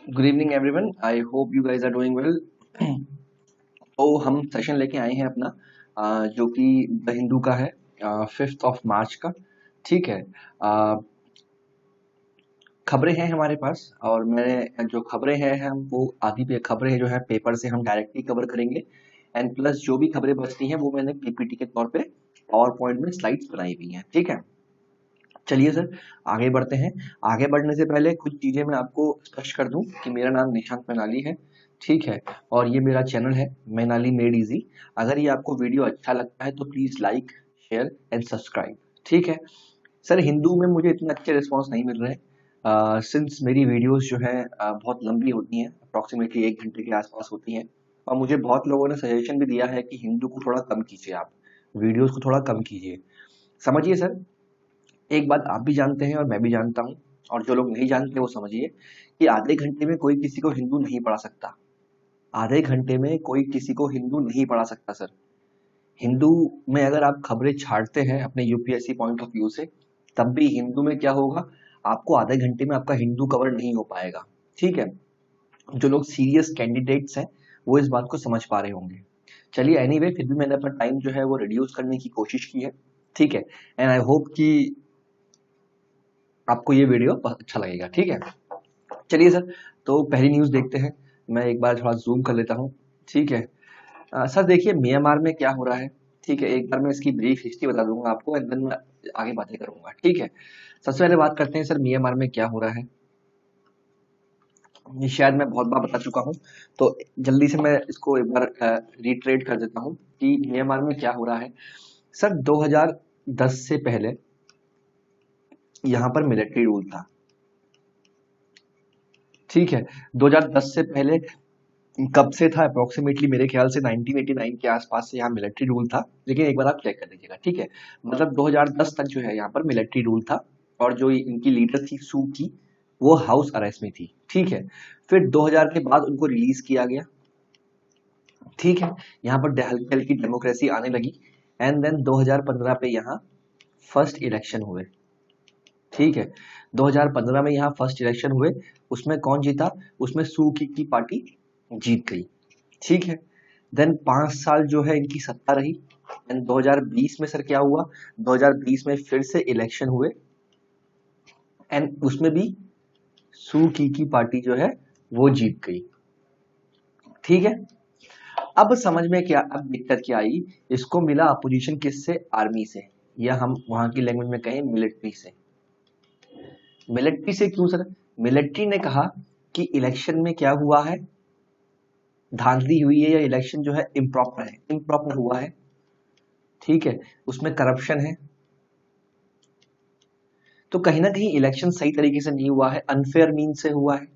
Good evening everyone, I hope you guys are doing well. तो हम session लेके आए हैं अपना जो कि द हिंदू का है 5 मार्च का। ठीक है। खबरें हैं हमारे पास और मैंने जो खबरें हैं हम वो आधी पे खबरें हैं जो है पेपर से हम डायरेक्टली कवर करेंगे। एंड प्लस जो भी खबरें बचती हैं वो मैंने पीपीटी के तौर पे पावर पॉइंट में स्लाइड्स बनाई हुई हैं। ठीक है, चलिए सर आगे बढ़ते हैं। आगे बढ़ने से पहले कुछ चीजें मैं आपको स्पष्ट कर दूं कि मेरा नाम निशांत मैनाली है। ठीक है, और ये मेरा चैनल है मैनाली मेड इजी। अगर ये आपको वीडियो अच्छा लगता है तो please like, share and subscribe. ठीक है सर, हिंदू में मुझे इतने अच्छे रिस्पॉन्स नहीं मिल रहे सिंस मेरी वीडियोस जो है बहुत लंबी होती हैं, अप्रोक्सीमेटली 1 घंटे के आसपास होती हैं। और मुझे बहुत लोगों ने सजेशन भी दिया है कि हिंदू को थोड़ा कम कीजिए, आप वीडियोस को थोड़ा कम कीजिए। समझिए सर, एक बात आप भी जानते हैं और मैं भी जानता हूँ, और जो लोग नहीं जानते वो समझिए कि आधे घंटे में कोई किसी को हिंदू नहीं पढ़ा सकता। आधे घंटे में कोई किसी को हिंदू नहीं पढ़ा सकता सर। हिंदू में अगर आप खबरें छांटते हैं अपने यूपीएससी पॉइंट ऑफ व्यू से, तब भी हिंदू में क्या होगा, आपको आधे घंटे में आपका हिंदू कवर नहीं हो पाएगा। ठीक है, जो लोग सीरियस कैंडिडेट्स हैं वो इस बात को समझ पा रहे होंगे। चलिए एनीवे, फिर भी मैंने अपना टाइम जो है वो रिड्यूस करने की कोशिश की है। ठीक है, एंड आई होप कि आपको ये वीडियो बहुत अच्छा लगेगा। ठीक है, चलिए सर, तो पहली न्यूज़ देखते हैं। मैं एक बार थोड़ा जूम कर लेता हूँ। ठीक है, सर देखिए म्यांमार में क्या हो रहा है। ठीक है, एक बार मैं इसकी ब्रीफ हिस्ट्री बता दूंगा आपको एंड देन मैं आगे बातें करूंगा। ठीक है, सबसे पहले बात करते हैं सर म्यांमार में क्या हो रहा है। ये शायद मैं बहुत बार बता चुका हूँ, तो जल्दी से मैं इसको एक बार रिट्रेट कर देता हूँ कि म्यांमार में क्या हो रहा है। सर 2010 से पहले यहाँ पर मिलिट्री रूल था। ठीक है, 2010 से पहले कब से था, अप्रोक्सीमेटली मेरे ख्याल से 1989 के आसपास से यहाँ मिलिट्री रूल था। लेकिन एक बार आप चेक कर लीजिएगा। ठीक है, मतलब 2010 तक जो है यहाँ पर मिलिट्री रूल था, और जो इनकी लीडर थी सू की, वो हाउस अरेस्ट में थी। ठीक है, फिर 2000 के बाद उनको रिलीज किया गया। ठीक है, यहाँ पर हल्की हल्की डेमोक्रेसी आने लगी एंड देन 2015 पे यहाँ फर्स्ट इलेक्शन हुए। ठीक है, 2015 में यहाँ फर्स्ट इलेक्शन हुए, उसमें कौन जीता, उसमें सू की पार्टी जीत गई। ठीक है, देन 5 साल जो है इनकी सत्ता रही एंड 2020 में सर क्या हुआ, 2020 में फिर से इलेक्शन हुए एंड उसमें भी सू की पार्टी जो है वो जीत गई। ठीक है, अब समझ में क्या, अब दिक्कत क्या आई, इसको मिला अपोजिशन किससे, आर्मी से, या हम वहां की लैंग्वेज में कहें मिलिट्री से। मिलिट्री से क्यों सर, मिलिट्री ने कहा कि इलेक्शन में क्या हुआ है, धांधली हुई है या इलेक्शन जो है इम्प्रॉपर है, इम्प्रॉपर हुआ है। ठीक है, उसमें करप्शन है, तो कहीं ना कहीं इलेक्शन सही तरीके से नहीं हुआ है, अनफेयर मीन से हुआ है।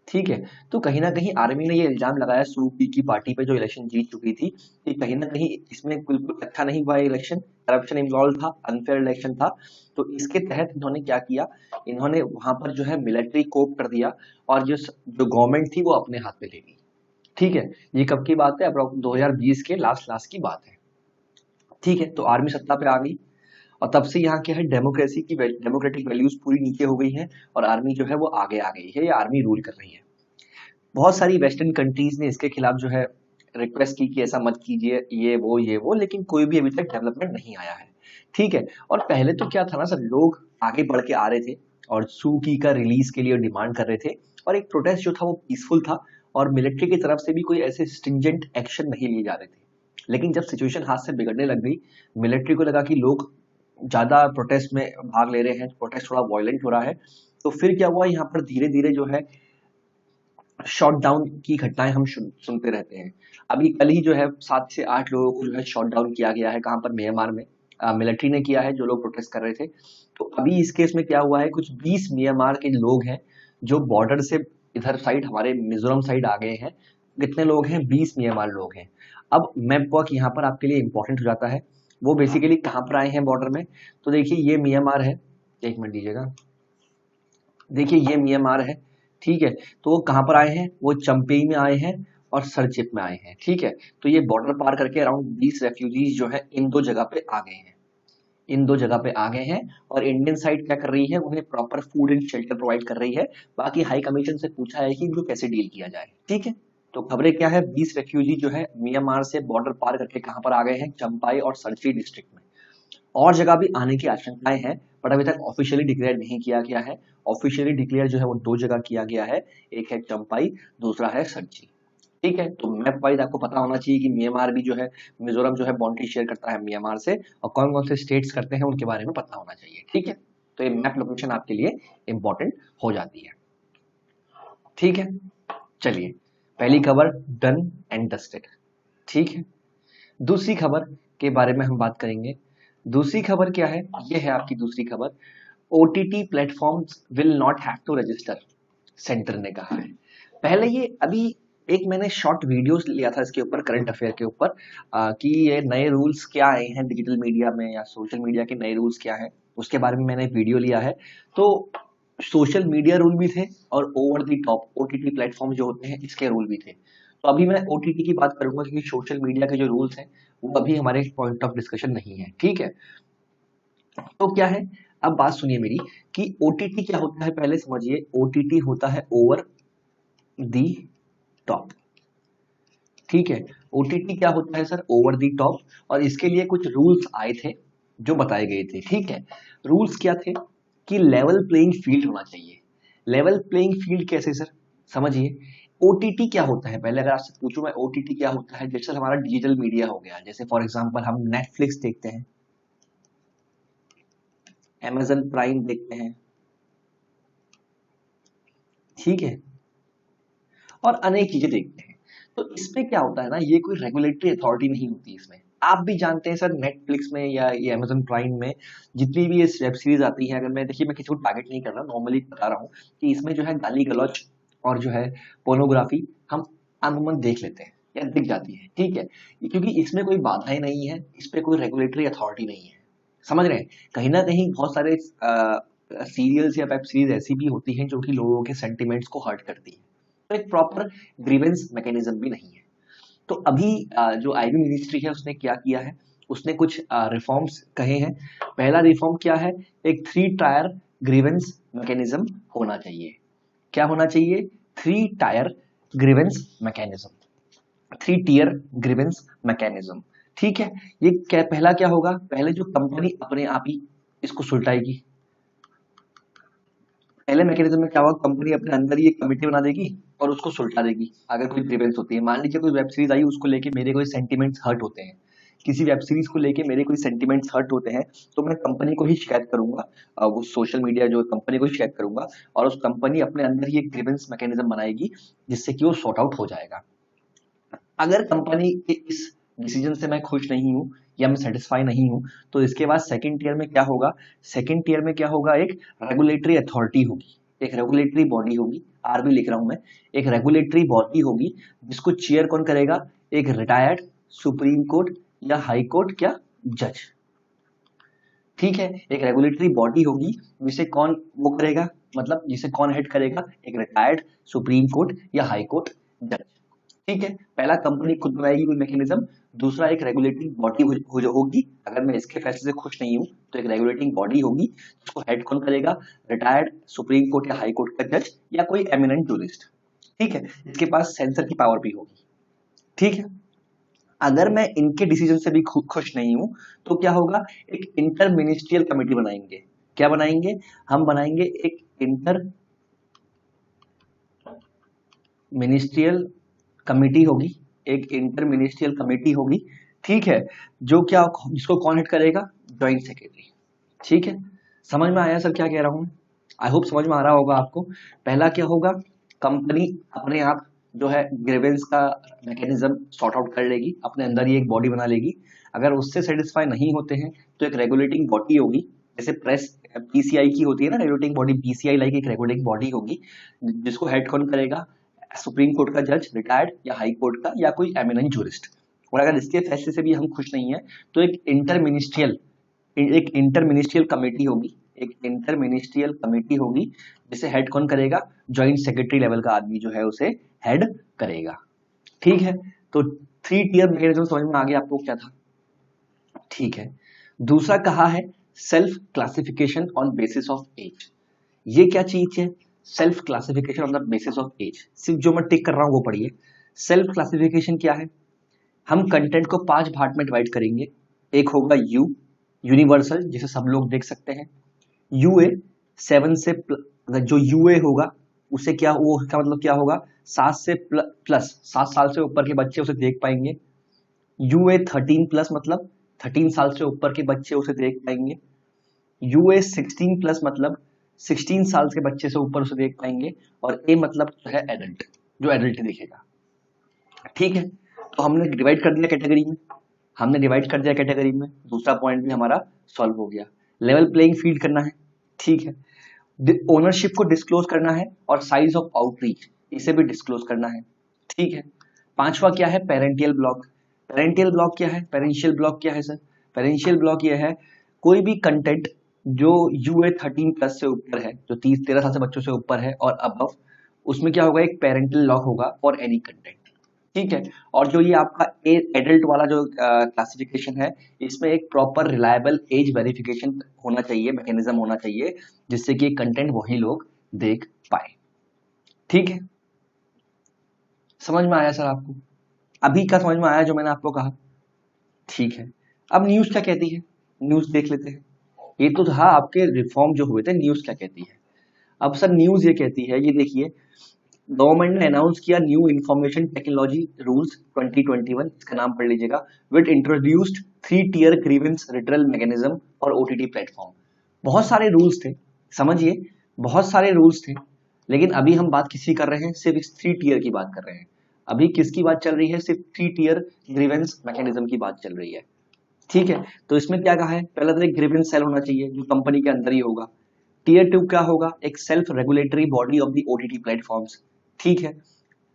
ठीक है, तो कहीं ना कहीं आर्मी ने ये इल्जाम लगाया सू की पार्टी पे जो इलेक्शन जीत चुकी थी कि कहीं ना कहीं इसमें बिल्कुल अच्छा नहीं हुआ इलेक्शन, करप्शन इन्वॉल्व था, अनफेयर इलेक्शन था। तो इसके तहत इन्होंने क्या किया, इन्होंने वहां पर जो है मिलिट्री कोप कर दिया और जो गवर्नमेंट थी वो अपने हाथ में ले ली। ठीक है, ये कब की बात है, अप्रोक्स 2020 के लास्ट लास्ट की बात है। ठीक है, तो आर्मी सत्ता पे आ गई और तब से यहाँ क्या है, डेमोक्रेसी की डेमोक्रेटिक वैल्यूज पूरी नीचे हो गई है और आर्मी जो है वो आगे आ गई है, या आर्मी रूल कर रही है। बहुत सारी वेस्टर्न कंट्रीज ने इसके खिलाफ जो है रिक्वेस्ट की कि ऐसा मत कीजिए, ये वो, लेकिन कोई भी अभी तक डेवलपमेंट नहीं आया है। ठीक है, और पहले तो क्या था ना सर, लोग आगे बढ़ के आ रहे थे और सू की का रिलीज के लिए डिमांड कर रहे थे, और एक प्रोटेस्ट जो था वो पीसफुल था और मिलिट्री की तरफ से भी कोई ऐसे स्ट्रिंजेंट एक्शन नहीं लिए जा रहे थे। लेकिन जब सिचुएशन हाथ से बिगड़ने लग गई, मिलिट्री को लगा कि लोग ज्यादा प्रोटेस्ट में भाग ले रहे हैं, प्रोटेस्ट थोड़ा वायलेंट हो रहा है, तो फिर क्या हुआ, यहाँ पर धीरे धीरे जो है शॉट डाउन की घटनाएं हम सुनते रहते हैं। अभी कल ही जो है 7 से 8 लोगों को जो है शॉट डाउन किया गया है, कहाँ पर, म्यांमार में मिलिट्री ने किया है, जो लोग प्रोटेस्ट कर रहे थे। तो अभी इस केस में क्या हुआ है, कुछ 20 म्यांमार के लोग हैं जो बॉर्डर से इधर साइड हमारे मिजोरम साइड आ गए हैं। कितने लोग हैं, 20 म्यांमार लोग हैं। अब मैप वर्क यहाँ पर आपके लिए इंपॉर्टेंट हो जाता है। वो बेसिकली कहाँ पर आए हैं बॉर्डर में, तो देखिए ये म्यांमार है, एक मिनट दीजिएगा, देखिए ये म्यांमार है। ठीक है, तो वो कहाँ पर आए हैं, वो चंपेई में आए हैं और सरचिप में आए हैं। ठीक है, तो ये बॉर्डर पार करके अराउंड 20 रेफ्यूजीज जो है इन दो जगह पे आ गए हैं। इन दो जगह पे आ गए हैं और इंडियन साइड क्या कर रही है, उन्हें proper food and shelter provide कर रही है। बाकी हाई कमीशन से पूछा है कि इनको कैसे डील किया जाए। ठीक है, तो खबरें क्या है, 20 रेफ्यूजी जो है म्यांमार से बॉर्डर पार करके कहां पर आ गए हैं, चंपाई और सरची डिस्ट्रिक्ट में। और जगह भी आने की आशंकाएं हैं, बट अभी तक ऑफिशियली डिक्लेयर नहीं किया गया है। ऑफिशियली डिक्लेयर जो है वो दो जगह किया गया है, एक है चंपाई, दूसरा है सरची। ठीक है, तो मैप वाइज आपको पता होना चाहिए कि म्यांमार भी जो है, मिजोरम जो है बाउंड्री शेयर करता है म्यांमार से, और कौन कौन से स्टेट्स करते हैं उनके बारे में पता होना चाहिए। ठीक है, तो ये मैप लोकेशन आपके लिए इंपॉर्टेंट हो जाती है। ठीक है, चलिए पहली खबर डन एंड डस्टेड। ठीक है, दूसरी खबर के बारे में हम बात करेंगे। दूसरी खबर क्या है, ये है आपकी दूसरी खबर, OTT platforms will not have to register, centre ने कहा है। पहले ये अभी एक मैंने शॉर्ट वीडियोस लिया था इसके ऊपर, करंट अफेयर के ऊपर, कि ये नए रूल्स क्या आए हैं डिजिटल मीडिया में या सोशल मीडिया के नए रूल्स क्या हैं, उसके बारे में मैंने वीडियो लिया है। तो सोशल मीडिया रूल भी थे और over the top OTT platform जो होते हैं इसके रूल भी थे। तो अभी मैं ओटीटी की बात करूंगा क्योंकि सोशल मीडिया के जो रूल्स हैं वो अभी हमारे पॉइंट ऑफ डिस्कशन नहीं है। ठीक है, तो क्या है, अब बात सुनिए मेरी कि ओटीटी क्या होता है, पहले समझिए। ओटीटी होता है ओवर दी टॉप। ठीक है, ओटीटी क्या होता है सर, ओवर दी टॉप, और इसके लिए कुछ रूल्स आए थे जो बताए गए थे। ठीक है, रूल्स क्या थे कि लेवल प्लेइंग फील्ड होना चाहिए। लेवल प्लेइंग फील्ड कैसे सर, समझिए। ओटीटी क्या होता है, पहले अगर आपसे पूछूं मैं ओटीटी क्या होता है, जैसे हमारा डिजिटल मीडिया हो गया, जैसे फॉर एग्जांपल हम नेटफ्लिक्स देखते हैं, अमेजन प्राइम देखते हैं, ठीक है, और अनेक चीजें देखते हैं। तो इसमें क्या होता है ना, ये कोई रेगुलेटरी अथॉरिटी नहीं होती इसमें। आप भी जानते हैं सर, नेटफ्लिक्स में या ये अमेजन प्राइम में जितनी भी ये वेब सीरीज आती है, अगर मैं देखिए, मैं किसी को टारगेट नहीं कर रहा, नॉर्मली बता रहा हूँ कि इसमें जो है गाली गलौच और जो है पोर्नोग्राफी हम अमूमन देख लेते हैं या दिख जाती है। ठीक है, क्योंकि इसमें कोई बाधाएं नहीं है, इस पे कोई रेगुलेटरी अथॉरिटी नहीं है। समझ रहे हैं, कहीं ना कहीं बहुत सारे सीरियल्स या वेब सीरीज ऐसी भी होती हैं जो कि लोगों के सेंटिमेंट्स को हर्ट करती है, तो एक प्रॉपर ग्रीवेंस मैकेनिज्म भी नहीं है। तो अभी जो आईबी मिनिस्ट्री है उसने क्या किया है, उसने कुछ रिफॉर्म्स कहे हैं। पहला रिफॉर्म क्या है, एक 3 टायर ग्रीवेंस मैकेनिज्म होना चाहिए। क्या होना चाहिए, 3 tier grievance mechanism, 3 tier grievance mechanism. ठीक है, ये क्या, पहला क्या होगा, पहले जो कंपनी अपने आप ही इसको सुलटाएगी। पहले मैकेनिज्म में क्या होगा, कंपनी अपने अंदर ही एक कमेटी बना देगी और उसको सुलटा देगी। अगर कोई ग्रीवेंस होती है, मान लीजिए कोई वेब सीरीज आई, उसको लेके मेरे कोई सेंटिमेंट्स हर्ट होते हैं, किसी वेब सीरीज को लेके मेरे कोई सेंटिमेंट्स हर्ट होते हैं, तो मैं कंपनी को ही शिकायत करूंगा, वो सोशल मीडिया जो कंपनी को ही शिकायत करूंगा, और उस कंपनी अपने अंदर ही एक ग्रीवेंस मैकेनिज्म बनाएगी जिससे कि वो सॉर्ट आउट हो जाएगा। अगर कंपनी के इस डिसीजन से मैं खुश नहीं हूं या मैं सेटिस्फाई नहीं हूं, तो इसके बाद सेकंड टियर में क्या होगा, सेकंड टियर में क्या होगा, एक रेगुलेटरी अथॉरिटी होगी, एक रेगुलेटरी बॉडी होगी, आरबी लिख रहा हूं मैं, एक रेगुलेटरी बॉडी होगी जिसको चेयर कौन करेगा, एक रिटायर्ड सुप्रीम कोर्ट या हाई कोर्ट क्या जज। ठीक है, एक रेगुलेटरी बॉडी होगी जिसे कौन वो करेगा, मतलब जिसे कौन हेड करेगा, एक रिटायर्ड सुप्रीम कोर्ट या हाई कोर्ट जज। ठीक है, पहला कंपनी खुद बनाएगी कोई मैकेनिज्म, दूसरा एक रेगुलेटिंग बॉडी होगी, अगर मैं इसके फैसले से खुश नहीं हूं तो एक रेगुलेटिंग बॉडी होगी जिसको हेड कौन करेगा, रिटायर्ड सुप्रीम कोर्ट या हाई कोर्ट का जज या कोई एमिनेंट जूरिस्ट। ठीक है, इसके पास सेंसर की पावर भी होगी। ठीक है, अगर मैं इनके डिसीजन से भी खुश नहीं हूं तो क्या होगा, एक इंटर मिनिस्ट्रियल कमेटी बनाएंगे। क्या बनाएंगे, हम बनाएंगे एक इंटर मिनिस्ट्रियल कमेटी होगी, एक इंटर मिनिस्ट्रियल कमेटी होगी। ठीक है, जो क्या, जिसको कौन हेड करेगा, जॉइंट सेक्रेटरी। ठीक है, समझ में आया सर क्या कह रहा हूं, आई होप समझ में आ रहा होगा आपको। पहला क्या होगा, कंपनी अपने आप जो है ग्रीवेंस का मैकेनिज्म सॉर्ट आउट कर लेगी, अपने अंदर ही एक बॉडी बना लेगी। अगर उससे सेटिस्फाई नहीं होते हैं तो एक रेगुलेटिंग बॉडी होगी, जैसे प्रेस पीसीआई की होती है ना रेगुलेटिंग बॉडी, पीसीआई लाइक एक रेगुलेटिंग बॉडी होगी जिसको हेड कौन करेगा, सुप्रीम कोर्ट का जज, रिटायर्ड या हाई कोर्ट का या कोई एमिनेंट जूरिस्ट। और अगर इसके फैसले से भी हम खुश नहीं है तो एक इंटर मिनिस्ट्रियल कमेटी होगी, एक इंटर मिनिस्ट्रियल कमेटी होगी जिसे हेड कौन करेगा, जॉइंट सेक्रेटरी लेवल का आदमी जो है उसे हेड करेगा। ठीक है, तो 3 टियर मैकेनिज्म समझ में आ गया आपको क्या था। ठीक है, दूसरा कहा है self classification on basis of age. ये क्या चीज है? Self classification on the basis of age. सिर्फ जो मैं टिक कर रहा हूं वो पढ़िए। सेल्फ क्लासिफिकेशन क्या है? हम कंटेंट को 5 भाग में डिवाइड करेंगे। एक होगा यू, यूनिवर्सल, जिसे सब लोग देख सकते हैं। यूए 7 से जो यूए होगा उसे क्या, वो उसका मतलब क्या होगा? 7 से प्लस 7 साल से ऊपर के बच्चे उसे देख पाएंगे। यूए 13 प्लस मतलब 13 साल से ऊपर के बच्चे उसे देख पाएंगे। यूए 16 प्लस मतलब 16 साल के बच्चे से ऊपर उसे देख पाएंगे। और ए मतलब जो है एडल्ट, जो एडल्ट देखेगा। ठीक है, तो हमने डिवाइड कर दिया कैटेगरी में, हमने डिवाइड कर दिया कैटेगरी में। दूसरा पॉइंट भी हमारा सॉल्व हो गया। लेवल प्लेइंग फील्ड करना है, ठीक है। ओनरशिप को डिस्क्लोज करना है और साइज ऑफ आउटरीच इसे भी डिस्क्लोज करना है, ठीक है। पांचवा क्या है? Parental block. पेरेंटियल ब्लॉक क्या है? पेरेंशियल ब्लॉक क्या है सर? पेरेंशियल ब्लॉक ये है कोई भी कंटेंट जो यूए 13 प्लस से ऊपर है, जो 13 साल से बच्चों से ऊपर है और अबव, उसमें क्या होगा? एक पेरेंटल लॉक होगा फॉर एनी कंटेंट, ठीक है। और जो ये आपका एडल्ट वाला जो क्लासिफिकेशन है, इसमें एक प्रॉपर रिलायबल एज वेरिफिकेशन होना चाहिए, मैकेनिज्म होना चाहिए, जिससे कि कंटेंट वही लोग देख पाए, ठीक है। समझ में आया सर आपको? अभी का समझ में आया जो मैंने आपको कहा? ठीक है। अब न्यूज क्या कहती है, न्यूज देख लेते हैं। ये तो था आपके रिफॉर्म जो हुए थे, न्यूज क्या कहती है। अब सर न्यूज ये कहती है, ये देखिए, गवर्नमेंट ने अनाउंस किया न्यू इंफॉर्मेशन टेक्नोलॉजी रूल्स 2021, इसका नाम पढ़ लीजिएगा, with introduced 3 tier grievance redressal mechanism और ओटीटी प्लेटफॉर्म। बहुत सारे रूल्स थे, समझिए, बहुत सारे रूल्स थे, लेकिन अभी हम बात किसी कर रहे हैं, सिर्फ इस 3 tier की बात कर रहे हैं। अभी किसकी बात चल रही है? सिर्फ 3 tier ग्रीवेंस मैकेनिज्म की बात चल रही है, ठीक है। तो इसमें क्या कहा है? पहला तो एक ग्रीवेंस सेल होना चाहिए जो कंपनी के अंदर ही होगा। टीयर 2 क्या होगा? एक self regulatory body of the OTT platforms, ठीक है।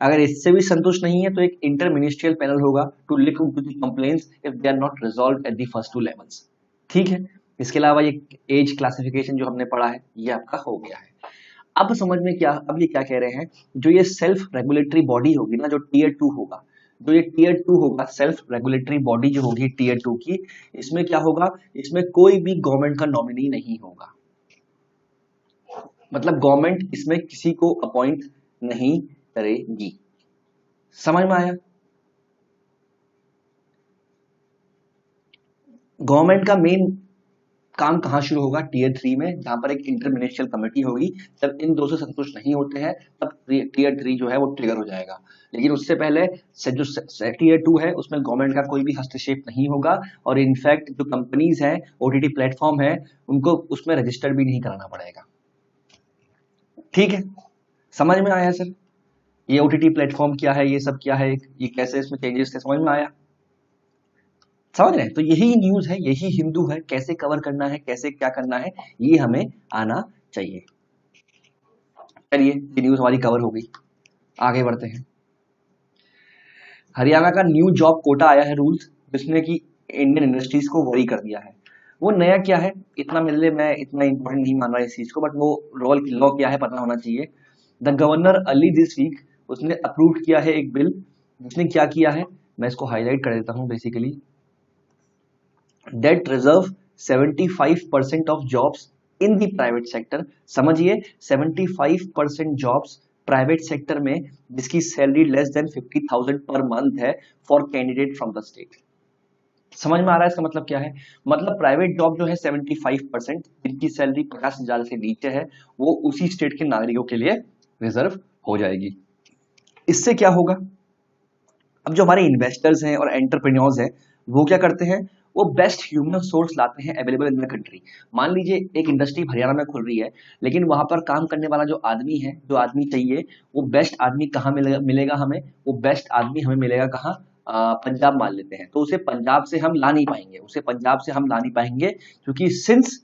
अगर इससे भी संतुष्ट नहीं है तो एक इंटर मिनिस्ट्रियल पैनल होगा to look into the complaints if they are not resolved at the first 2 levels, ठीक है। इसके अलावा ये एज क्लासिफिकेशन जो हमने पढ़ा है ये आपका हो गया है। अब समझ में क्या, अब ये क्या कह रहे हैं, जो ये सेल्फ रेगुलेटरी बॉडी होगी ना, जो टीयर 2 होगा, जो ये टीयर 2 होगा, सेल्फ रेगुलेटरी बॉडी जो होगी टीयर 2 की, इसमें क्या होगा? इसमें कोई भी गवर्नमेंट का नॉमिनी नहीं होगा। मतलब गवर्नमेंट इसमें किसी को अपॉइंट नहीं करेगी। समझ में आया? गवर्नमेंट का मेन काम कहां शुरू होगा? टीयर 3 में, जहां पर एक इंटर मिनिस्ट्रियल कमेटी होगी। जब इन दो से संतुष्ट नहीं होते हैं तब टीयर 3 जो है वो ट्रिगर हो जाएगा। लेकिन उससे पहले से जो टीयर 2 है उसमें गवर्नमेंट का कोई भी हस्तक्षेप नहीं होगा। और इनफैक्ट जो कंपनीज है, ओटीटी प्लेटफॉर्म है, उनको उसमें रजिस्टर भी नहीं कराना पड़ेगा, ठीक है। समझ में आया सर? ये ओटीटी प्लेटफॉर्म क्या है, ये सब क्या है, ये कैसे इसमें चेंजेस थे, समझ में आया? समझ रहे हैं? तो यही न्यूज है, यही हिंदू है, कैसे कवर करना है, कैसे क्या करना है, ये हमें आना चाहिए। चलिए, ये न्यूज हमारी कवर हो गई, आगे बढ़ते हैं। हरियाणा का न्यू जॉब कोटा आया है रूल्स, जिसने कि इंडियन इंडस्ट्रीज को वरी कर दिया है। वो नया क्या है इतना मेरे लिए, मैं इतना इंपॉर्टेंट नहीं मान रहा इस चीज को, बट वो लॉ क्या है पता होना चाहिए। The governor early this week, उसने अप्रूव किया है एक बिल, जिसने क्या किया है, मैं इसको हाईलाइट कर देता हूं basically. That reserve 75% of jobs in the private sector. समझिए, 75% जॉब्स प्राइवेट सेक्टर में जिसकी salary less than 50,000 per month है, for candidate from the state. समझ में आ रहा है इसका मतलब क्या है? मतलब प्राइवेट जॉब जो है 75% जिनकी सैलरी 50,000 से नीचे है, वो उसी स्टेट के नागरिकों के लिए रिजर्व हो जाएगी। इससे क्या होगा? अब जो हमारे इन्वेस्टर्स हैं और एंटरप्रेन्योर्स हैं, वो क्या करते हैं? वो बेस्ट ह्यूमन सोर्स लाते हैं अवेलेबल इन द कंट्री। मान लीजिए एक इंडस्ट्री हरियाणा में खुल रही है, लेकिन वहां पर काम करने वाला जो आदमी है, जो आदमी चाहिए, वो बेस्ट आदमी कहाँ मिलेगा हमें? वो बेस्ट आदमी हमें मिलेगा कहाँ? पंजाब मान लेते हैं, तो उसे पंजाब से हम ला नहीं पाएंगे, उसे पंजाब से हम ला नहीं पाएंगे, क्योंकि सिंस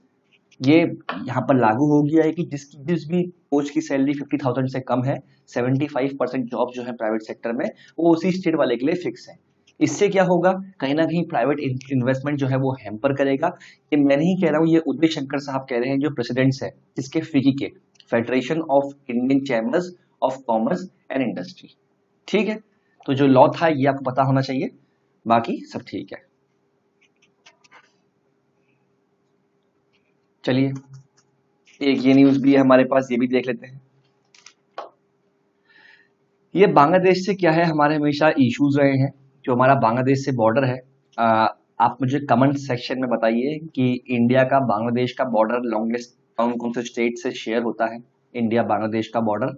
ये यहाँ पर लागू हो गया है कि जिस भी पोस्ट की सैलरी 50,000 से कम है, 75% जॉब जो है प्राइवेट सेक्टर में, वो उसी स्टेट वाले के लिए फिक्स है। इससे क्या होगा? कहीं ना कहीं प्राइवेट इन्वेस्टमेंट जो है वो हैम्पर करेगा। ये मैं नहीं कह रहा हूँ, ये उदय शंकर साहब कह रहे हैं, जो प्रेसिडेंट्स है इसके फिकी के, federation of Indian chambers of commerce and industry, ठीक है। तो जो लॉ था ये आपको पता होना चाहिए, बाकी सब ठीक है। चलिए एक ये न्यूज भी है हमारे पास, ये भी देख लेते हैं। ये बांग्लादेश से क्या है, हमारे हमेशा इश्यूज रहे हैं। जो हमारा बांग्लादेश से बॉर्डर है, आप मुझे कमेंट सेक्शन में बताइए कि इंडिया का बांग्लादेश का बॉर्डर लॉन्गेस्ट कौन कौन से स्टेट से शेयर होता है। इंडिया बांग्लादेश का बॉर्डर,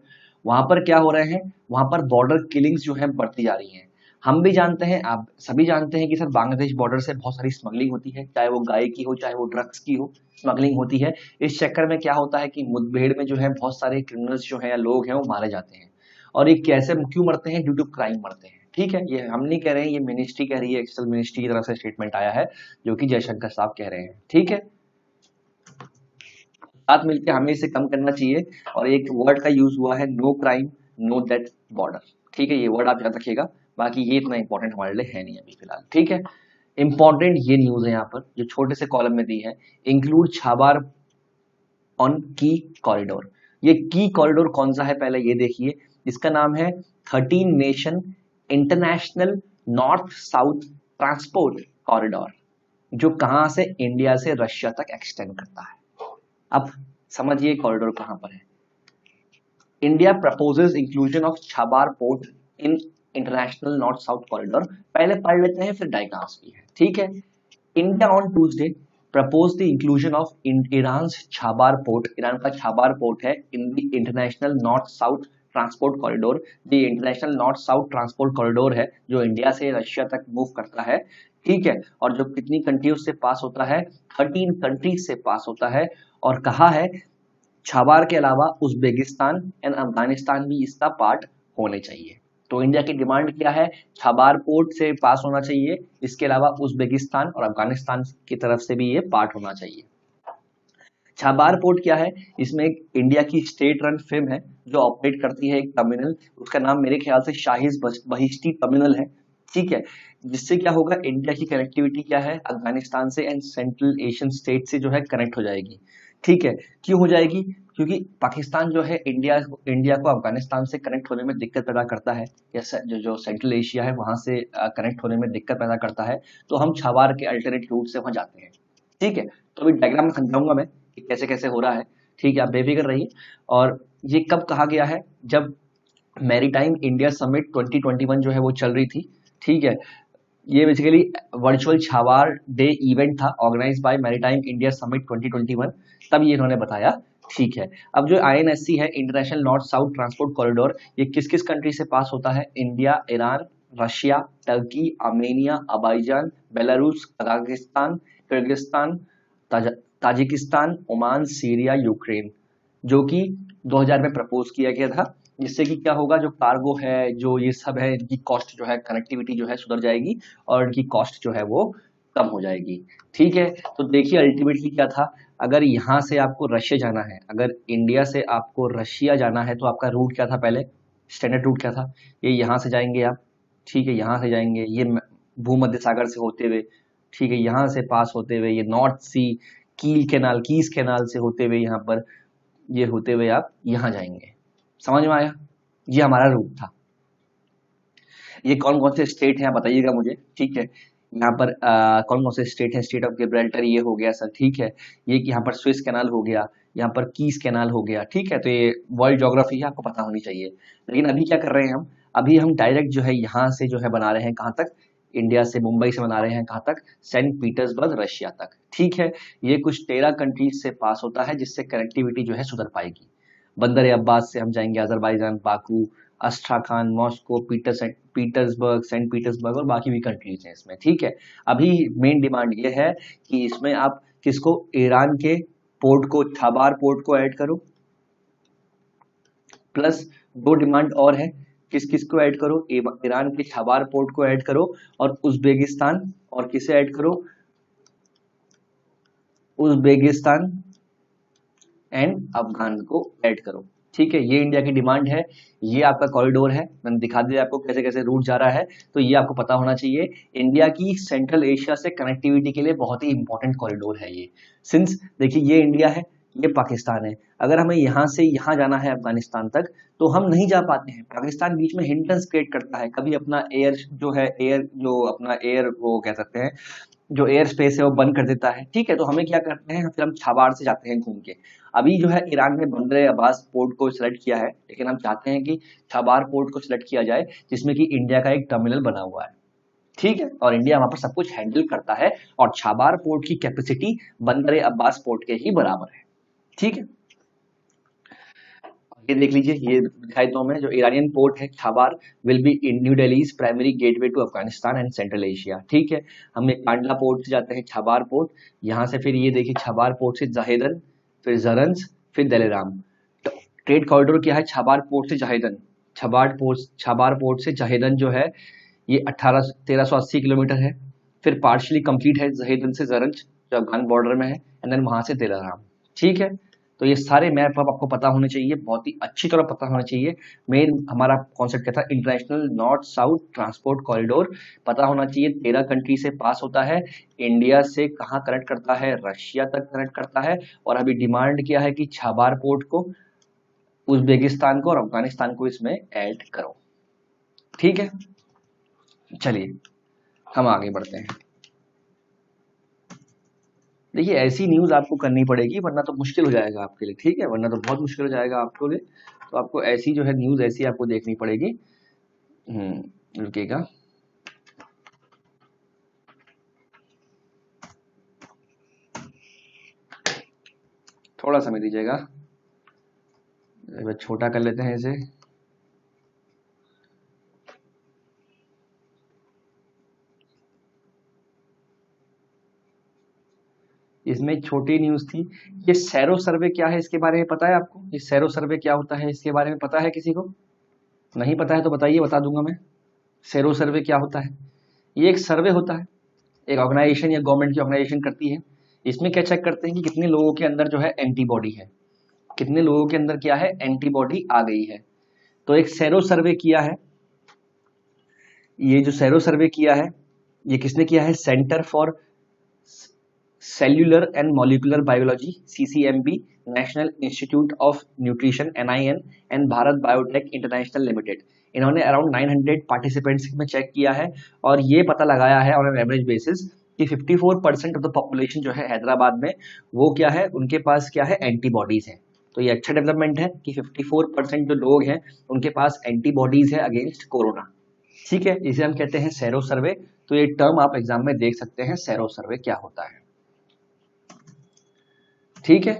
वहां पर क्या हो रहे हैं, वहां पर बॉर्डर किलिंग्स जो है बढ़ती जा रही हैं। हम भी जानते हैं, आप सभी जानते हैं कि सर बांग्लादेश बॉर्डर से बहुत सारी स्मगलिंग होती है, चाहे वो गाय की हो चाहे वो ड्रग्स की हो, स्मगलिंग होती है। इस चक्कर में क्या होता है कि मुठभेड़ में जो है बहुत सारे क्रिमिनल्स जो है या लोग हैं वो मारे जाते हैं। और ये कैसे क्यों मरते हैं, ड्यू टू क्राइम मरते हैं। ठीक है, ये हम नहीं कह रहे हैं, ये मिनिस्ट्री कह रही है, एक्सटर्नल मिनिस्ट्री की तरफ से स्टेटमेंट आया है जो कि जयशंकर साहब कह रहे हैं। ठीक है, साथ मिलकर हमें इसे कम करना चाहिए। और एक वर्ड का यूज हुआ है, no crime no death border. ठीक है, ये वर्ड आप याद रखिएगा, बाकी ये इतना इंपॉर्टेंट हमारे लिए है नहीं अभी फिलहाल। ठीक है, इंपॉर्टेंट ये न्यूज है यहाँ पर जो छोटे से कॉलम में दी है, इंक्लूड छाबार ऑन की कॉरिडोर। ये की कॉरिडोर कौन सा है पहले ये देखिए, इसका नाम है 13 nation international north south transport corridor, जो कहां से, इंडिया से रशिया तक एक्सटेंड करता है। अब समझिए कॉरिडोर कहां पर है। India proposes inclusion of Chabahar port in international north south corridor. पहले पढ़ लेते हैं फिर डायग्राम्स भी है। ठीक है, India on Tuesday propose the inclusion of Iran Chabahar port, Iran का छाबार पोर्ट है, in the international north south transport corridor. The international north south transport corridor है जो इंडिया से रशिया तक मूव करता है। ठीक है, और जो कितनी कंट्रीज से पास होता है, 13 कंट्रीज से पास होता है। और कहा है छाबार के अलावा उज्बेकिस्तान एंड अफगानिस्तान भी इसका पार्ट होने चाहिए। तो इंडिया की डिमांड क्या है, छाबार पोर्ट से पास होना चाहिए, इसके अलावा उज्बेकिस्तान और अफगानिस्तान की तरफ से भी ये पार्ट होना चाहिए। छाबार पोर्ट क्या है, इसमें एक इंडिया की स्टेट रन फिल्म है जो ऑपरेट करती है एक टर्मिनल, उसका नाम मेरे ख्याल से शाहिद बहिश्ती टर्मिनल है। ठीक है, जिससे क्या होगा, इंडिया की कनेक्टिविटी क्या है, अफगानिस्तान से एंड सेंट्रल एशियन स्टेट से जो है कनेक्ट हो जाएगी। ठीक है, क्यों हो जाएगी, क्योंकि पाकिस्तान जो है इंडिया को अफगानिस्तान से कनेक्ट होने में दिक्कत पैदा करता है, या जो सेंट्रल एशिया है वहां से कनेक्ट होने में दिक्कत पैदा करता है। तो हम छाबार के अल्टरनेट रूट से वहां जाते हैं। ठीक है, तो अभी डायग्राम में समझाऊंगा मैं कि कैसे कैसे हो रहा है। ठीक है, आप बेफिक्र रहिए। और ये कब कहा गया है, जब मैरीटाइम इंडिया समिट 2021 जो है वो चल रही थी। ठीक है, ये basically virtual Chabahar day event था organise by maritime India summit 2021, तब ये इन्होंने बताया। ठीक है, अब जो आईएनएससी है, international north south transport corridor, ये किस किस कंट्री से पास होता है, India, Iran, Russia, Turkey, Armenia, Azerbaijan, Belarus, Kazakhstan, Kyrgyzstan, Tajikistan, Oman, Syria, Ukraine, जो कि 2000 में प्रपोज किया गया था। जिससे कि क्या होगा, जो कार्गो है, जो ये सब है, इनकी कॉस्ट जो है, कनेक्टिविटी जो है सुधर जाएगी और इनकी कॉस्ट जो है वो कम हो जाएगी। ठीक है, तो देखिए अल्टीमेटली क्या था, अगर यहाँ से आपको रशिया जाना है, अगर इंडिया से आपको रशिया जाना है, तो आपका रूट क्या था, पहले स्टैंडर्ड रूट क्या था, ये यहाँ से जाएंगे आप। ठीक है, यहाँ से जाएंगे, ये भूमध्य सागर से होते हुए, ठीक है, यहाँ से पास होते हुए ये नॉर्थ सी कीस कैनाल से होते हुए यहाँ पर, ये होते हुए आप यहाँ जाएंगे। समझ में आया, ये हमारा रूट था। ये कौन कौन से स्टेट हैं बताइएगा मुझे। ठीक है, यहाँ पर कौन कौन से स्टेट है, स्टेट ऑफ गिब्राल्टर ये हो गया सर। ठीक है, ये यहाँ पर स्विस कैनाल हो गया, यहाँ पर कीस कैनाल हो गया। ठीक है, तो ये वर्ल्ड ज्योग्राफी है, आपको पता होनी चाहिए। लेकिन अभी क्या कर रहे हैं हम, अभी हम डायरेक्ट जो है यहाँ से जो है बना रहे हैं, कहाँ तक, इंडिया से, मुंबई से बना रहे हैं कहाँ तक, सेंट पीटर्सबर्ग रशिया तक। ठीक है, ये कुछ 13 कंट्रीज से पास होता है, जिससे कनेक्टिविटी जो है सुधर पाएगी। बंदर अब्बास से हम जाएंगे Azerbaijan, Baku, Astrakhan, Moscow, Petersburg, saint Petersburg और बाकी भी कंट्रीज हैं इसमें। ठीक है, अभी मेन डिमांड ये है कि इसमें आप किसको, ईरान के पोर्ट को, छाबार पोर्ट को ऐड करो, प्लस 2 डिमांड और है, किस किस को ऐड करो, ईरान के छाबार पोर्ट को ऐड करो, और उज्बेकिस्तान, और किसे ऐड करो, उज्बेकिस्तान एंड अफगान को ऐड करो। ठीक है, ये इंडिया की डिमांड है, ये आपका कॉरिडोर है, मैंने दिखा दिया आपको कैसे कैसे रूट जा रहा है, तो ये आपको पता होना चाहिए। इंडिया की सेंट्रल एशिया से कनेक्टिविटी के लिए बहुत ही इंपॉर्टेंट कॉरिडोर है ये। सिंस देखिए ये इंडिया है, ये पाकिस्तान है, अगर हमें यहाँ से यहाँ जाना है अफगानिस्तान तक, तो हम नहीं जा पाते हैं, पाकिस्तान बीच में हिंड्रेंस क्रिएट करता है। कभी अपना एयर जो है, एयर जो अपना एयर वो कह सकते हैं जो एयर स्पेस है वो बंद कर देता है। ठीक है, तो हमें क्या करते हैं, फिर हम छाबाड़ से जाते हैं घूम के। अभी जो है ईरान ने बंदर अब्बास पोर्ट को सिलेक्ट किया है, लेकिन हम चाहते हैं कि छाबाड़ पोर्ट को सिलेक्ट किया जाए, जिसमें कि इंडिया का एक टर्मिनल बना हुआ है। ठीक है, और इंडिया वहां पर सब कुछ हैंडल करता है, और छाबाड़ पोर्ट की कैपेसिटी बंदर अब्बास पोर्ट के ही बराबर है। ठीक है, ये देख लीजिए, ये दिखाई तो हमें जो ईरानियन पोर्ट है Chabahar will be in New Delhi's primary gateway to Afghanistan and Central Asia. ठीक है, हम कांडला पोर्ट से जाते हैं छाबार पोर्ट, यहाँ से फिर ये देखिए छाबार पोर्ट से जाहेदन, फिर जरंज, फिर दलेराम। ट्रेड कॉरिडोर क्या है, छाबार पोर्ट से जाहेदन, छाबार पोर्ट से जाहेदन जो है ये 1380 किलोमीटर है। फिर पार्शली कंप्लीट है जाहेदन से जरंज, जो अफगान बॉर्डर में है, एंड देन वहां से दलेराम। ठीक है, तो ये सारे मैप अब आपको पता होने चाहिए, बहुत ही अच्छी तरह पता होना चाहिए। मेन हमारा कॉन्सेप्ट क्या था, international north south transport corridor पता होना चाहिए। 13 कंट्री से पास होता है, इंडिया से कहाँ कनेक्ट करता है, रशिया तक कनेक्ट करता है, और अभी डिमांड किया है कि छाबार पोर्ट को, उज्बेकिस्तान को और अफगानिस्तान को इसमें ऐड करो। ठीक है, चलिए हम आगे बढ़ते हैं। देखिए ऐसी न्यूज आपको करनी पड़ेगी, वरना तो मुश्किल हो जाएगा आपके लिए। ठीक है, वरना तो बहुत मुश्किल हो जाएगा आपके लिए, तो आपको ऐसी जो है न्यूज ऐसी आपको देखनी पड़ेगी। रुकिएगा, थोड़ा समय दीजिएगा, छोटा कर लेते हैं इसे। इसमें एक छोटी न्यूज थी, ये सैरो सर्वे क्या है इसके बारे में पता है आपको? ये सैरो सर्वे क्या होता है इसके बारे में पता है किसी को? नहीं पता है तो बताइए, बता दूंगा मैं। सैरो सर्वे क्या होता है? ये एक सर्वे होता है, एक ऑर्गेनाइजेशन या गवर्नमेंट की ऑर्गेनाइजेशन करती है। इसमें क्या चेक करते हैं कि कितने लोगों के अंदर जो है एंटीबॉडी है, कितने लोगों के अंदर क्या है, एंटीबॉडी आ गई है। तो एक सैरो सर्वे किया है, ये जो सैरो सर्वे किया है ये किसने किया है, centre for cellular and molecular biology CCMB, national institute of nutrition NIN, and Bharat biotech international limited. इन्होंने अराउंड 900 पार्टिसिपेंट्स में चेक किया है, और ये पता लगाया है ऑन एन एवरेज बेसिस कि 54% ऑफ द पॉपुलेशन जो है हैदराबाद में, वो क्या है, उनके पास क्या है, एंटीबॉडीज है। तो ये अच्छा डेवलपमेंट है कि 54% जो लोग हैं उनके पास एंटीबॉडीज है अगेंस्ट कोरोना। ठीक है, इसे हम कहते हैं सैरो सर्वे। तो ये टर्म आप एग्जाम में देख सकते हैं, सैरो सर्वे क्या होता है। ठीक है,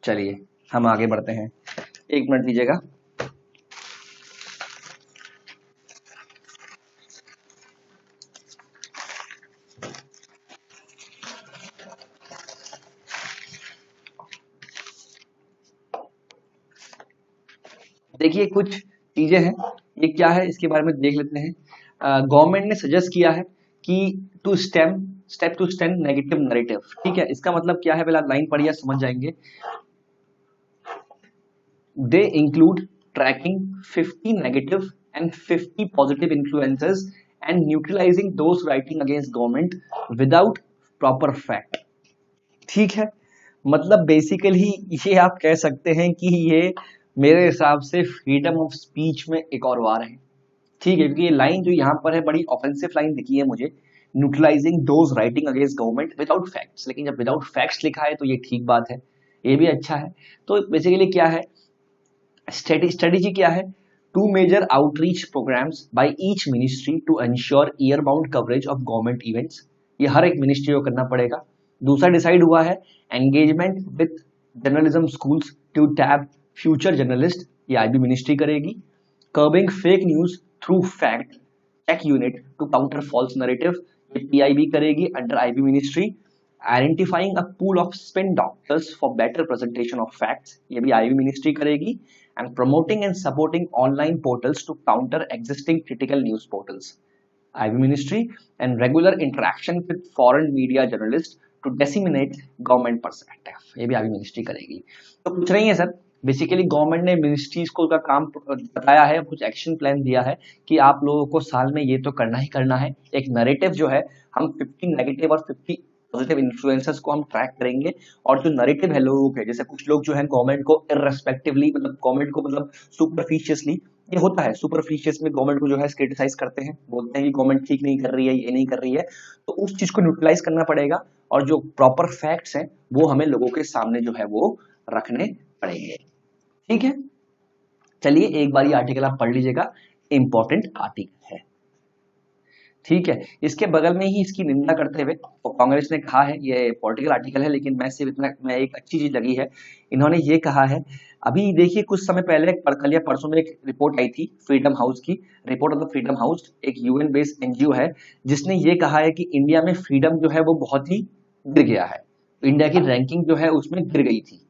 चलिए हम आगे बढ़ते हैं, एक मिनट दीजिएगा। देखिए कुछ चीजें हैं, ये क्या है इसके बारे में देख लेते हैं। गवर्नमेंट ने सजेस्ट किया है कि to step to stem negative narrative. ठीक है, इसका मतलब क्या है, पहले आप लाइन पढ़िए समझ जाएंगे। They include tracking 50 negative and 50 positive influences and neutralising those writing against government without proper fact. ठीक है, मतलब बेसिकली ये आप कह सकते हैं कि ये मेरे हिसाब से फ्रीडम ऑफ स्पीच में एक और वार है। ठीक है, क्योंकि ये लाइन जो यहाँ पर है बड़ी ऑफेंसिव लाइन दिखी है मुझे, neutralising those writing against government without facts. लेकिन जब विदाउट फैक्ट्स लिखा है तो ये ठीक बात है, ये भी अच्छा है। तो बेसिकली क्या है, स्ट्रेटेजी क्या है, two major outreach programmes by each ministry to ensure year bound coverage of government events. ये हर एक मिनिस्ट्री को करना पड़ेगा। दूसरा डिसाइड हुआ है engagement with journalism schools to tap future journalist, ये आईबी मिनिस्ट्री करेगी। Curbing fake news through fact check unit to counter false narrative, ये पीआईबी करेगी under IB ministry. Identifying a pool of spin doctors for better presentation of facts, ये भी IB ministry करेगी। And promoting and supporting online portals to counter existing critical news portals, IB ministry, and regular interaction with foreign media journalists to disseminate government perspective, ये भी IB ministry करेगी। तो पूछ रही है सर, बेसिकली गवर्नमेंट ने ministries को का काम बताया है, कुछ एक्शन प्लान दिया है कि आप लोगों को साल में ये तो करना ही करना है। एक नैरेटिव जो है, हम 50 नेगेटिव और 50 पॉजिटिव इन्फ्लुएंसर्स को हम ट्रैक करेंगे, और जो नैरेटिव है लोगों के, जैसे कुछ लोग जो है गवर्नमेंट को इररेस्पेक्टिवली, मतलब गवर्नमेंट को मतलब सुपरफिशियसली ये होता है सुपरफिशियस में, गवर्नमेंट को जो है क्रिटिसाइज करते हैं, बोलते हैं कि गवर्नमेंट ठीक नहीं कर रही है, ये नहीं कर रही है, तो उस चीज को न्यूट्रलाइज करना पड़ेगा और जो प्रॉपर फैक्ट्स हैं वो हमें लोगों के सामने जो है वो रखने पड़ेंगे। ठीक है, चलिए एक बार ये आर्टिकल आप पढ़ लीजिएगा, इंपॉर्टेंट आर्टिकल है। ठीक है, इसके बगल में ही इसकी निंदा करते हुए कांग्रेस ने कहा है, ये पॉलिटिकल आर्टिकल है लेकिन मैं सिर्फ इतना, मैं एक अच्छी चीज लगी है, इन्होंने ये कहा है, अभी देखिए कुछ समय पहले कल या परसों में एक रिपोर्ट आई थी फ्रीडम हाउस की, report of the freedom house, एक यूएन बेस्ड एनजीओ है, जिसने ये कहा है कि इंडिया में फ्रीडम जो है वो बहुत ही गिर गया है, इंडिया की रैंकिंग जो है उसमें गिर गई थी।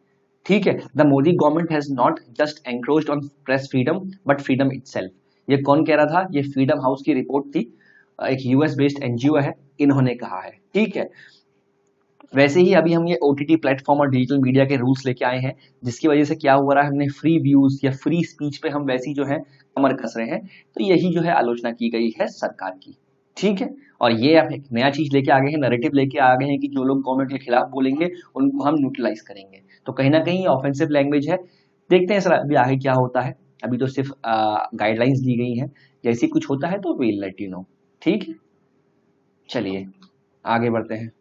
ठीक है, the Modi government has not just encroached on press freedom but freedom itself. ये कौन कह रहा था? ये फ्रीडम हाउस की रिपोर्ट थी, एक यूएस बेस्ड एनजीओ है, इन्होंने कहा है। ठीक है, वैसे ही अभी हम ये ओटीटी प्लेटफॉर्म और डिजिटल मीडिया के रूल्स लेके आए हैं, जिसकी वजह से क्या हो रहा है, हमने फ्री व्यूज या फ्री स्पीच पे हम वैसी जो है कमर कस रहे हैं, तो यही जो है आलोचना की गई है सरकार की। ठीक है, और ये आप एक नया चीज लेके आ गए हैं, नैरेटिव लेके आ गए हैं कि जो लोग गवर्नमेंट के खिलाफ बोलेंगे उनको हम न्यूट्रलाइज करेंगे, तो कहीं ना कहीं ऑफेंसिव लैंग्वेज है। देखते हैं सर अभी आगे क्या होता है, अभी तो सिर्फ गाइडलाइंस दी गई हैं, जैसे कुछ होता है तो विल लेट यू नो। ठीक है, चलिए आगे बढ़ते हैं।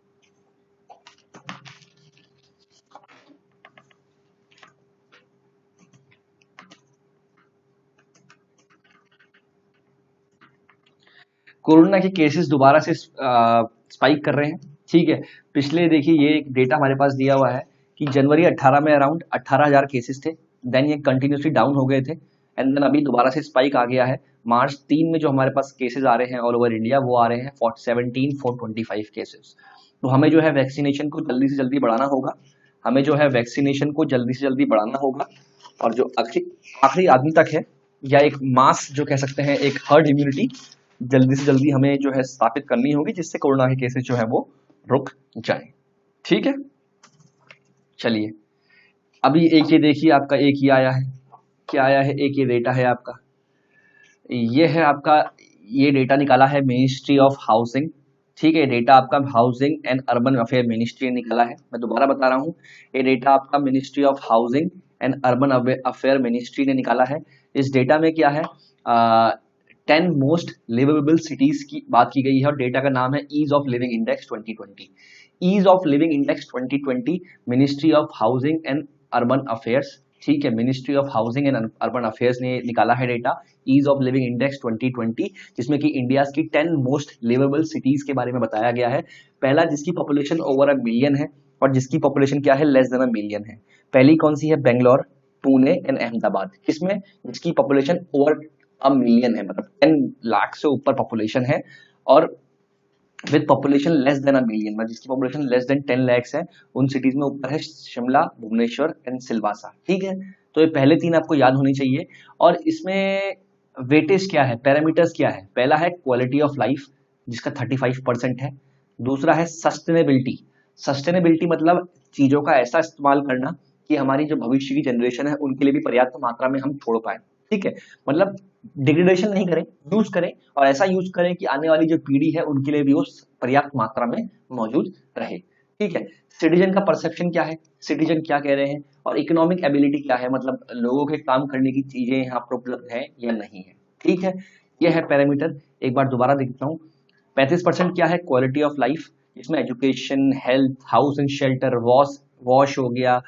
कोरोना के केसेस दोबारा से स्पाइक कर रहे हैं। ठीक है, पिछले देखिए ये एक डेटा हमारे पास दिया हुआ है कि जनवरी 18 में अराउंड 18,000 केसेस थे, देन ये कंटिन्यूसली डाउन हो गए थे, एंड देन अभी दोबारा से स्पाइक आ गया है। मार्च 3 में जो हमारे पास केसेस आ रहे हैं ऑल ओवर इंडिया, वो आ रहे हैं 17,425 केसेस। तो हमें जो है वैक्सीनेशन को जल्दी से जल्दी बढ़ाना होगा, हमें जो है वैक्सीनेशन को जल्दी से जल्दी बढ़ाना होगा, और जो आखिरी आदमी तक है, या एक मास जो कह सकते हैं, एक हर्ड इम्यूनिटी जल्दी से जल्दी हमें जो है स्थापित करनी होगी, जिससे कोरोना के केसेस जो है वो रुक जाए। ठीक है, चलिए अभी एक ये देखिए आपका, एक ये आया है, क्या आया है, एक ये डेटा है आपका, ये है आपका, ये डेटा निकाला है मिनिस्ट्री ऑफ हाउसिंग। ठीक है, डेटा आपका housing and urban affair ministry ने निकाला है, मैं दोबारा बता रहा हूँ, ये डेटा आपका ministry of housing and urban affair ministry ने निकाला है। इस डेटा में क्या है, 10 मोस्ट लिवेबल सिटीज की बात की गई है, और डेटा का नाम है ease of living index 2020। Ease of living index 2020 ministry of housing and urban affairs, ठीक है, ministry of housing and urban affairs ने निकाला है data ease of living index 2020, जिसमें कि इंडिया की 10 मोस्ट लिवेबल सिटीज के बारे में बताया गया है। पहला जिसकी पॉपुलेशन ओवर 1 मिलियन है, और जिसकी पॉपुलेशन क्या है, लेस देन 1 मिलियन है। पहली कौन सी है, बेंगलोर, पुणे एंड अहमदाबाद। किसमें, जिसकी पॉपुलेशन ओवर 1 मिलियन है, मतलब 10 लाख से ऊपर पॉपुलेशन है, और with population less than 1 million, मतलब जिसकी पॉपुलेशन लेस देन 10 लैक्स है, उन सिटीज में ऊपर है शिमला, भुवनेश्वर एंड सिलवासा। ठीक है, तो ये पहले 3 आपको याद होनी चाहिए। और इसमें वेटेज क्या है, पैरामीटर्स क्या है, पहला है क्वालिटी ऑफ लाइफ, जिसका 35% है। दूसरा है सस्टेनेबिलिटी, सस्टेनेबिलिटी मतलब चीजों का ऐसा इस्तेमाल करना कि हमारी जो भविष्य की जनरेशन है उनके लिए भी पर्याप्त मात्रा में हम छोड़ पाए। ठीक है, मतलब डिग्रेडेशन नहीं करें, यूज करें, और ऐसा यूज करें कि आने वाली जो पीढ़ी है उनके लिए भी वो पर्याप्त मात्रा में मौजूद रहे। ठीक है, सिटीजन का परसेप्शन क्या है, सिटीजन क्या कह रहे हैं, और इकोनॉमिक एबिलिटी क्या है, मतलब लोगों के काम करने की चीजें यहाँ पर उपलब्ध है या नहीं है। ठीक है, यह है पैरामीटर। एक बार दोबारा देखता हूँ, 35% क्या है, क्वालिटी ऑफ लाइफ, इसमें education, health, house and shelter, wash हो गया,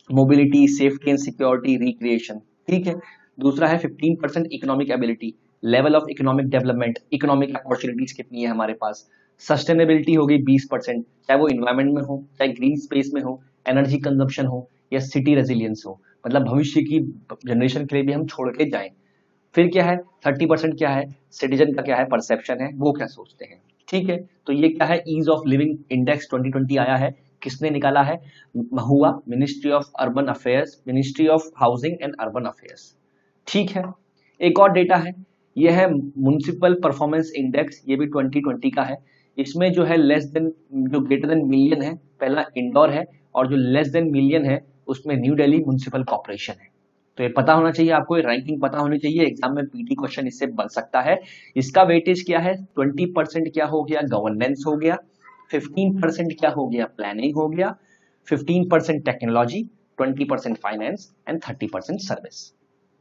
mobility, safety and security, recreation. ठीक है, दूसरा है 15% economic ability, level of economic development, economic opportunities कितनी है हमारे पास। सस्टेनेबिलिटी होगी 20%, चाहे वो इन्वायरमेंट में हो, चाहे ग्रीन स्पेस में हो, एनर्जी कंजम्पशन हो, या सिटी रेजिलियंस हो, मतलब भविष्य की जनरेशन के लिए भी हम छोड़ के जाएं। फिर क्या है, 30% क्या है, सिटीजन का क्या है, परसेप्शन है, वो क्या सोचते हैं। ठीक है, तो ये क्या है, ईज ऑफ लिविंग इंडेक्स 2020 आया है, किसने निकाला है, Mahua, ministry of urban affairs, ministry of housing and urban affairs. ठीक है, एक और डेटा है, ये है म्युनिसिपल परफॉर्मेंस इंडेक्स, ये भी 2020 का है। इसमें जो है लेस देन, जो ग्रेटर देन मिलियन है, पहला इंदौर है, और जो लेस देन मिलियन है उसमें न्यू दिल्ली म्युनिसिपल कॉर्पोरेशन है। तो ये पता होना चाहिए आपको, ये रैंकिंग पता होनी चाहिए, एग्जाम में पीटी क्वेश्चन इससे बन सकता है। इसका वेटेज क्या है, 20% क्या हो गया, गवर्नेंस हो गया, 15% क्या हो गया, प्लानिंग हो गया, 15% टेक्नोलॉजी, 20% फाइनेंस एंड 30% सर्विस।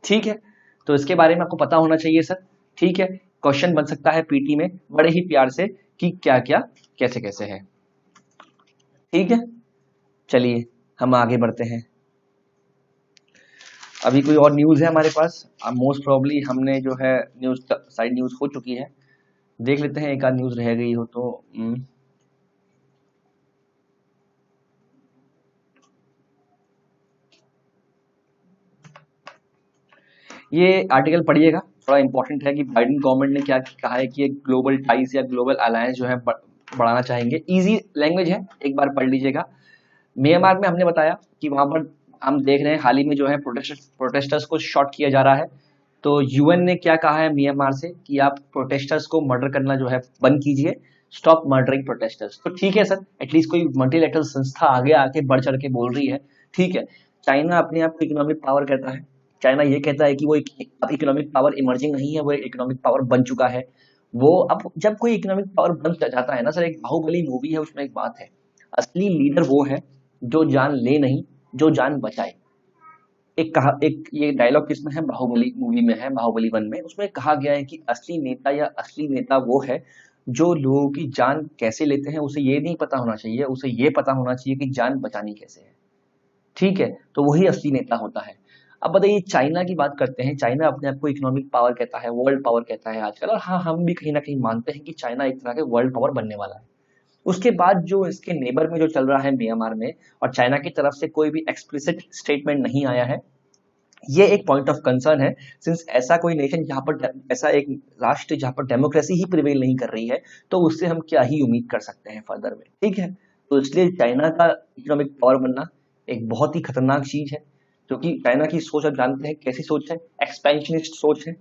ठीक है, तो इसके बारे में आपको पता होना चाहिए सर। ठीक है, क्वेश्चन बन सकता है पीटी में बड़े ही प्यार से कि क्या क्या कैसे कैसे है। ठीक है, चलिए हम आगे बढ़ते हैं। अभी कोई और न्यूज है हमारे पास? मोस्ट प्रोबेबली हमने जो है न्यूज साइड न्यूज हो चुकी है, देख लेते हैं एक आध न्यूज रह गई हो तो। ये आर्टिकल पढ़िएगा, थोड़ा इंपॉर्टेंट है कि बाइडेन गवर्नमेंट ने क्या कहा है कि एक ग्लोबल टाइज या ग्लोबल अलायंस जो है बढ़ाना चाहेंगे। इजी लैंग्वेज है, एक बार पढ़ लीजिएगा। म्यांमार में हमने बताया कि वहां पर हम देख रहे हैं हाल ही में जो है प्रोटेस्टर्स को शॉट किया जा रहा है। तो यूएन ने क्या कहा है म्यांमार से कि आप प्रोटेस्टर्स को मर्डर करना जो है बंद कीजिए, स्टॉप मर्डरिंग प्रोटेस्टर्स। तो ठीक है सर, एटलीस्ट कोई मल्टीलैटरल संस्था आगे आके बढ़ चढ़ के बोल रही है। ठीक है, चाइना अपने आप को इकोनॉमिक पावर कहता है, चाइना ये कहता है कि वो अब इकोनॉमिक पावर इमर्जिंग नहीं है, वो इकोनॉमिक पावर बन चुका है। वो अब जब कोई इकोनॉमिक पावर बन जाता है ना सर, एक बाहुबली मूवी है उसमें एक बात है, असली लीडर वो है जो जान ले नहीं, जो जान बचाए। एक ये डायलॉग किसमें है? बाहुबली मूवी में है, बाहुबली 1 में। उसमें कहा गया है कि असली नेता या असली नेता वो है जो लोगों की जान कैसे लेते हैं उसे ये नहीं पता होना चाहिए, उसे ये पता होना चाहिए कि जान बचानी कैसे है। ठीक है, तो वही असली नेता होता है। अब बताइए, चाइना की बात करते हैं। चाइना अपने आप को इकोनॉमिक पावर कहता है, वर्ल्ड पावर कहता है आजकल, और हाँ, हम भी कहीं ना कहीं मानते हैं कि चाइना एक तरह के वर्ल्ड पावर बनने वाला है। उसके बाद जो इसके नेबर में जो चल रहा है म्यांमार में, और चाइना की तरफ से कोई भी एक्सप्लिसिट स्टेटमेंट नहीं आया है, ये एक पॉइंट ऑफ कंसर्न है। सिंस ऐसा कोई नेशन जहां पर, ऐसा एक राष्ट्र जहां पर डेमोक्रेसी ही प्रिवेल नहीं कर रही है, तो उससे हम क्या ही उम्मीद कर सकते हैं फर्दर में। ठीक है, तो इसलिए चाइना का इकोनॉमिक पावर बनना एक बहुत ही खतरनाक चीज है, क्योंकि चाइना की सोच आप जानते हैं कैसी सोच है, एक्सपेंशनिस्ट सोच है।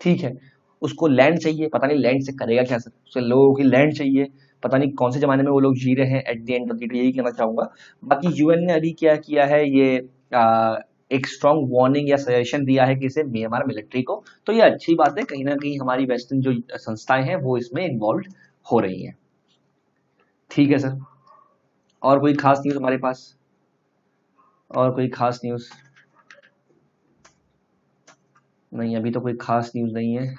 ठीक है, उसको लैंड चाहिए, पता नहीं लैंड से करेगा क्या सर, उसे लोगों की लैंड चाहिए, पता नहीं कौन से जमाने में वो लोग जी रहे हैं। At the end of the day यही कहना चाहूंगा। बाकी यूएन ने अभी क्या किया है, ये एक स्ट्रॉन्ग वार्निंग या सजेशन दिया है कि इसे म्यांमार मिलिट्री को। तो ये अच्छी बात है, कहीं ना कहीं हमारी वेस्टर्न जो संस्थाएं हैं वो इसमें इन्वॉल्व हो रही हैं। ठीक है सर, और कोई खास न्यूज हमारे पास? और कोई खास न्यूज नहीं, अभी तो कोई खास न्यूज नहीं है।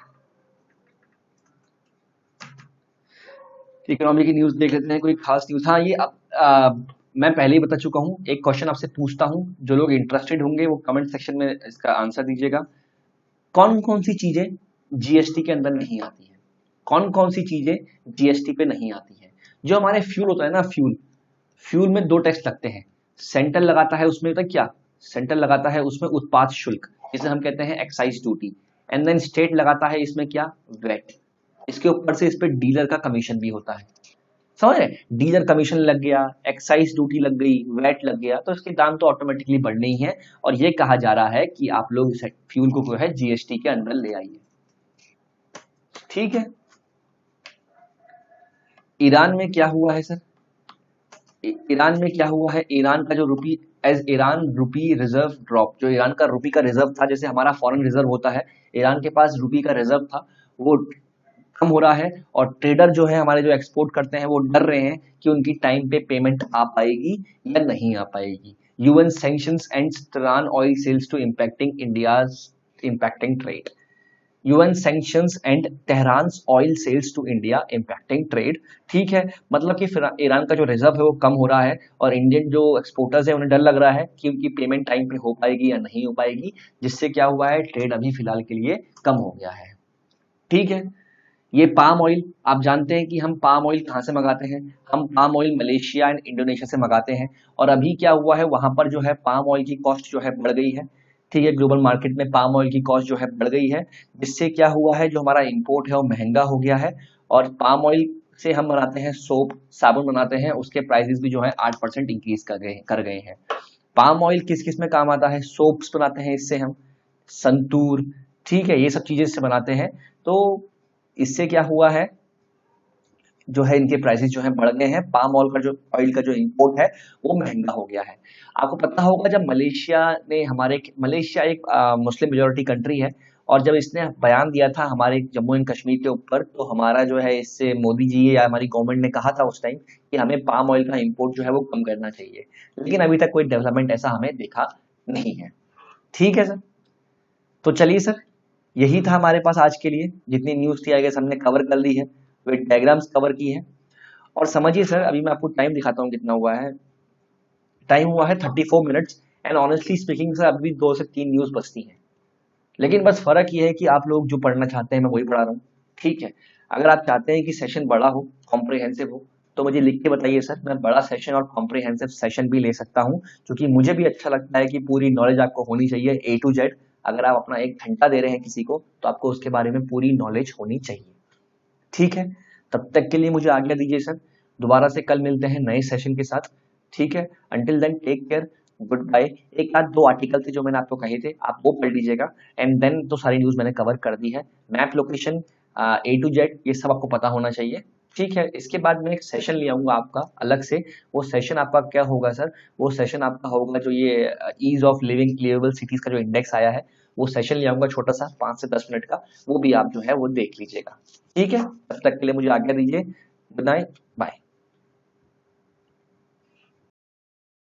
इकोनॉमी की न्यूज देख लेते हैं, कोई खास न्यूज। हाँ, ये अब मैं पहले ही बता चुका हूँ। एक क्वेश्चन आपसे पूछता हूँ, जो लोग इंटरेस्टेड होंगे वो कमेंट सेक्शन में इसका आंसर दीजिएगा। कौन कौन सी चीजें जीएसटी के अंदर नहीं आती है? कौन कौन सी चीजें जीएसटी पे नहीं आती है? जो हमारे फ्यूल होता है ना, फ्यूल में दो टैक्स लगते हैं। सेंट्रल लगाता है उसमें, तो क्या सेंट्रल लगाता है उसमें उत्पाद शुल्क, जिसे हम कहते हैं excise duty. And then state लगाता है इसमें क्या, वेट। इसके ऊपर से इस पे डीलर का कमीशन भी होता है। समझ रहे? डीलर कमीशन लग गया, एक्साइज ड्यूटी लग गई, वैट लग गया, तो इसके दाम तो ऑटोमेटिकली बढ़ने ही है। और ये कहा जा रहा है कि आप लोग फ्यूल को जो है जीएसटी के अंदर ले आइए। ठीक है, ईरान में क्या हुआ है सर? ईरान में क्या हुआ है, ईरान का जो रुपी, एज ईरान रुपी रिजर्व ड्रॉप, जो ईरान का रुपी का रिजर्व था, जैसे हमारा फॉरेन रिजर्व होता है, ईरान के पास रुपी का रिजर्व था, वो कम हो रहा है। और ट्रेडर जो है हमारे, जो एक्सपोर्ट करते हैं, वो डर रहे हैं कि उनकी टाइम पे पेमेंट आ पाएगी या नहीं आ पाएगी। UN sanctions ends Tehran oil sales to impacting India's impacting trade. UN sanctions and Tehran oil sales to India impacting trade. ठीक है, मतलब कि ईरान का जो रिजर्व है वो कम हो रहा है, और इंडियन जो एक्सपोर्टर्स है उन्हें डर लग रहा है कि उनकी पेमेंट टाइम पे हो पाएगी या नहीं हो पाएगी, जिससे क्या हुआ है, ट्रेड अभी फिलहाल के लिए कम हो गया है। ठीक है, ये पाम ऑयल, आप जानते हैं कि हम पाम ऑयल कहाँ से मंगाते हैं? हम palm oil Malaysia and Indonesia से मंगाते हैं। और अभी क्या हुआ है, वहां पर जो है पाम ऑयल की कॉस्ट जो है बढ़ गई है। ठीक है, ग्लोबल मार्केट में पाम ऑयल की कॉस्ट जो है बढ़ गई है, जिससे क्या हुआ है, जो हमारा इंपोर्ट है वो महंगा हो गया है। और पाम ऑयल से हम बनाते हैं सोप, साबुन बनाते हैं, उसके प्राइसेस भी जो है 8% इंक्रीज कर गए हैं। पाम ऑयल किस किस में काम आता है? सोप्स बनाते हैं इससे हम, संतूर, ठीक है, ये सब चीजें इससे बनाते हैं। तो इससे क्या हुआ है, जो है इनके प्राइसेस जो है बढ़ गए हैं। पाम ऑयल का जो ऑयल का जो इंपोर्ट है वो महंगा हो गया है। आपको पता होगा, जब मलेशिया एक मुस्लिम मेजोरिटी कंट्री है, और जब इसने बयान दिया था हमारे जम्मू एंड कश्मीर के ऊपर, तो हमारा जो है इससे मोदी जी या हमारी गवर्नमेंट ने कहा था उस टाइम कि हमें पाम ऑयल का इंपोर्ट जो है वो कम करना चाहिए। लेकिन अभी तक कोई डेवलपमेंट ऐसा हमें देखा नहीं है। ठीक है सर, तो चलिए सर, यही था हमारे पास आज के लिए, जितनी न्यूज थी आई गेस हमने कवर कर ली है, विद डायग्राम्स कवर की है। और समझिए सर, अभी मैं आपको टाइम दिखाता हूँ कितना हुआ है। टाइम हुआ है 34 minutes, and honestly speaking sir अभी भी 2 से 3 न्यूज बचती हैं। लेकिन बस फर्क ये है कि आप लोग जो पढ़ना चाहते हैं मैं वही पढ़ा रहा हूँ, ठीक है। अगर आप चाहते हैं कि सेशन बड़ा हो, कॉम्प्रिहेंसिव हो, तो मुझे लिख के बताइए सर, मैं बड़ा सेशन और कॉम्प्रिहेंसिव सेशन भी ले सकता हूँ, क्योंकि मुझे भी अच्छा लगता है कि पूरी नॉलेज आपको होनी चाहिए ए टू जेड। अगर आप अपना 1 घंटा दे रहे हैं किसी को, तो आपको उसके बारे में पूरी नॉलेज होनी चाहिए, ठीक है। तब तक के लिए मुझे आज्ञा दीजिए सर, दोबारा से कल मिलते हैं नए सेशन के साथ, ठीक है। Until then take care, good bye. एक आध 2 आर्टिकल थे जो मैंने आपको कहे थे, आप वो पढ़ लीजिएगा, एंड देन तो सारी न्यूज मैंने कवर कर दी है। Map location A to Z ये सब आपको पता होना चाहिए, ठीक है। इसके बाद मैं एक सेशन ले आऊंगा आपका अलग से। वो सेशन आपका क्या होगा सर, वो सेशन आपका होगा जो ये ease of living liveable cities का जो इंडेक्स आया है, वो सेशन ले आऊंगा छोटा सा 5 से 10 मिनट का, वो भी आप जो है वो देख लीजिएगा, ठीक है। तब तक के लिए मुझे आज्ञा दीजिए, गुड नाइट, बाय।